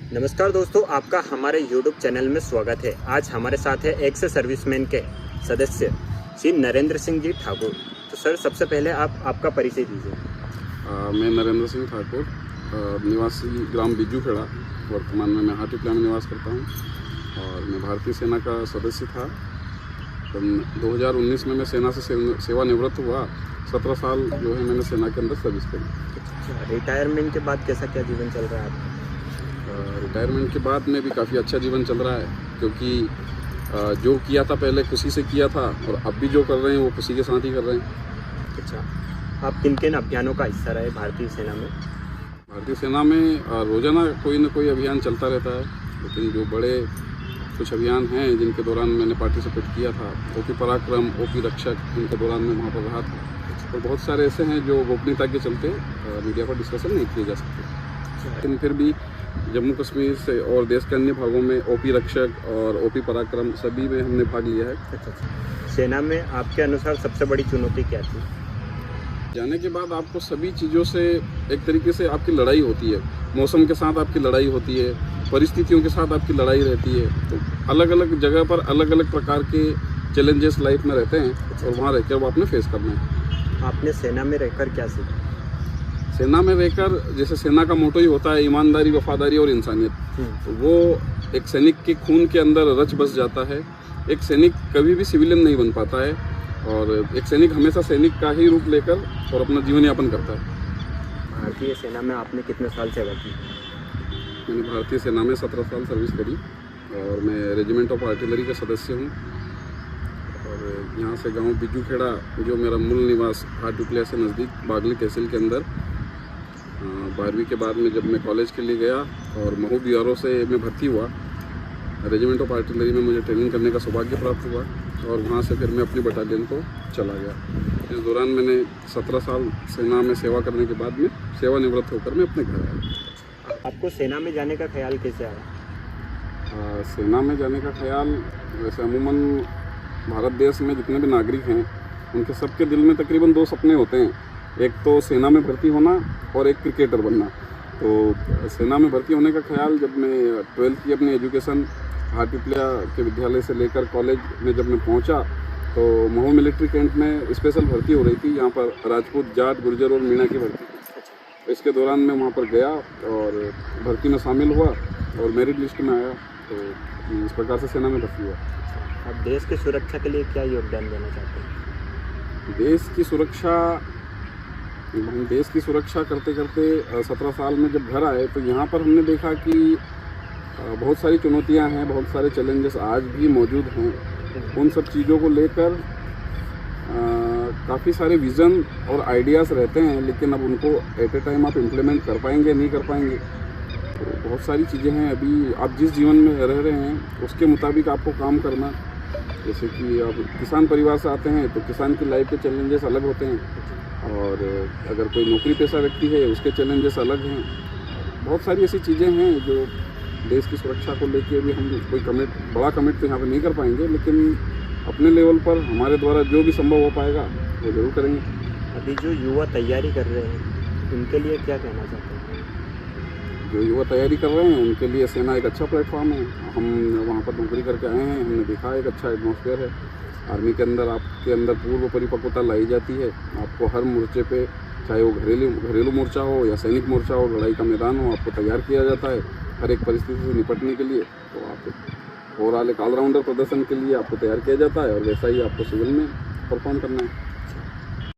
नमस्कार दोस्तों, आपका हमारे YouTube चैनल में स्वागत है। आज हमारे साथ है एक्स सर्विसमैन के सदस्य श्री नरेंद्र सिंह जी ठाकुर। तो सर, सबसे पहले आप आपका परिचय दीजिए। मैं नरेंद्र सिंह ठाकुर, निवासी ग्राम बिज्जूखेड़ा। वर्तमान में मैं हाटीप्ला में निवास करता हूँ और मैं भारतीय सेना का सदस्य था। 2019 में मैं सेना से सेवानिवृत्त हुआ। 17 साल जो है मैंने सेना के अंदर सर्विस करी। रिटायरमेंट के बाद कैसा क्या जीवन चल रहा है आपका? रिटायरमेंट के बाद में भी काफ़ी अच्छा जीवन चल रहा है, क्योंकि जो किया था पहले खुशी से किया था और अब भी जो कर रहे हैं वो खुशी के साथ ही कर रहे हैं। अच्छा, आप किन किन अभियानों का हिस्सा रहे भारतीय सेना में? भारतीय सेना में रोज़ाना कोई न कोई अभियान चलता रहता है, लेकिन जो बड़े कुछ अभियान हैं जिनके दौरान मैंने पार्टिसिपेट किया था, ओपी पराक्रम, ओपी रक्षक, इनके दौरान मैं वहाँ पर रहा था। और बहुत सारे ऐसे हैं जो गोपनीयता के चलते मीडिया पर डिस्कशन नहीं किए जा सकते, लेकिन फिर भी जम्मू कश्मीर से और देश के अन्य भागों में ओपी रक्षक और ओपी पराक्रम सभी में हमने भाग लिया है। अच्छा। सेना में आपके अनुसार सबसे बड़ी चुनौती क्या थी? जाने के बाद आपको सभी चीज़ों से एक तरीके से आपकी लड़ाई होती है। मौसम के साथ आपकी लड़ाई होती है, परिस्थितियों के साथ आपकी लड़ाई रहती है। तो अलग अलग जगह पर अलग अलग प्रकार के चैलेंजेस लाइफ में रहते हैं और वहाँ रहकर वो आपने फेस करना है। आपने सेना में रहकर क्या सीखा? सेना में रहकर, जैसे सेना का मोटो ही होता है ईमानदारी, वफादारी और इंसानियत, तो वो एक सैनिक के खून के अंदर रच बस जाता है। एक सैनिक कभी भी सिविलियन नहीं बन पाता है और एक सैनिक हमेशा सैनिक का ही रूप लेकर और अपना जीवन यापन करता है। भारतीय सेना में आपने कितने साल सेवा की? मैंने भारतीय सेना में 17 साल सर्विस करी और मैं रेजिमेंट ऑफ आर्टिलरी का सदस्य हूँ। और यहाँ से गांव बिज्जूखेड़ा, जो मेरा मूल निवास हाटीप्ला से नज़दीक बागली तहसील के अंदर, 12वीं के बाद में जब मैं कॉलेज के लिए गया और महू BRO से मैं भर्ती हुआ, रेजिमेंट ऑफ आर्टिलरी में मुझे ट्रेनिंग करने का सौभाग्य प्राप्त हुआ और वहाँ से फिर मैं अपनी बटालियन को चला गया। इस दौरान मैंने 17 साल सेना में सेवा करने के बाद में सेवानिवृत्त होकर मैं अपने घर आया। आपको सेना में जाने का ख्याल कैसे आया? सेना में जाने का ख्याल, वैसे अमूमन भारत देश में जितने भी नागरिक हैं उनके सबके दिल में तकरीबन 2 सपने होते हैं। एक तो सेना में भर्ती होना और एक क्रिकेटर बनना। तो सेना में भर्ती होने का ख्याल, जब मैं 12th की अपनी एजुकेशन हाटीप्ला के विद्यालय से लेकर कॉलेज में जब मैं पहुंचा, तो महू मिलिट्री कैंट में स्पेशल भर्ती हो रही थी। यहाँ पर राजपूत, जाट, गुर्जर और मीणा की भर्ती थी। तो इसके दौरान मैं वहाँ पर गया और भर्ती में शामिल हुआ और मेरिट लिस्ट में आया। तो इस प्रकार से सेना में भर्ती हुआ। आप देश की सुरक्षा के लिए क्या योगदान देना चाहते हैं? हम देश की सुरक्षा करते करते 17 साल में जब घर आए, तो यहाँ पर हमने देखा कि बहुत सारी चुनौतियाँ हैं, बहुत सारे चैलेंजेस आज भी मौजूद हैं। उन सब चीज़ों को लेकर काफ़ी सारे विज़न और आइडियाज़ रहते हैं, लेकिन अब उनको एट ए टाइम आप इम्प्लीमेंट कर पाएंगे नहीं कर पाएंगे। तो बहुत सारी चीज़ें हैं। अभी आप जिस जीवन में रह रहे हैं उसके मुताबिक आपको काम करना। जैसे कि आप किसान परिवार से आते हैं तो किसान की लाइफ के चैलेंजेस अलग होते हैं, और अगर कोई नौकरी पेशा व्यक्ति है उसके चैलेंजेस अलग हैं। बहुत सारी ऐसी चीज़ें हैं जो देश की सुरक्षा को लेके भी हम कोई बड़ा कमिट तो यहाँ पर नहीं कर पाएंगे, लेकिन अपने लेवल पर हमारे द्वारा जो भी संभव हो पाएगा वो ज़रूर करेंगे। अभी जो युवा तैयारी कर रहे हैं उनके लिए क्या कहना चाहते हैं? जो युवा तैयारी कर रहे हैं उनके लिए सेना एक अच्छा प्लेटफॉर्म है। हम वहाँ पर नौकरी करके आए हैं, हमने देखा एक अच्छा एटमॉस्फेयर है। आर्मी के अंदर आपके अंदर पूर्व परिपक्वता लाई जाती है। आपको हर मोर्चे पे, चाहे वो घरेलू मोर्चा हो या सैनिक मोर्चा हो, लड़ाई का मैदान हो, आपको तैयार किया जाता है हर एक परिस्थिति से निपटने के लिए। तो आप ओवरऑल एक ऑलराउंडर प्रदर्शन के लिए आपको तैयार किया जाता है और वैसा ही आपको सिविल में परफॉर्म करना है।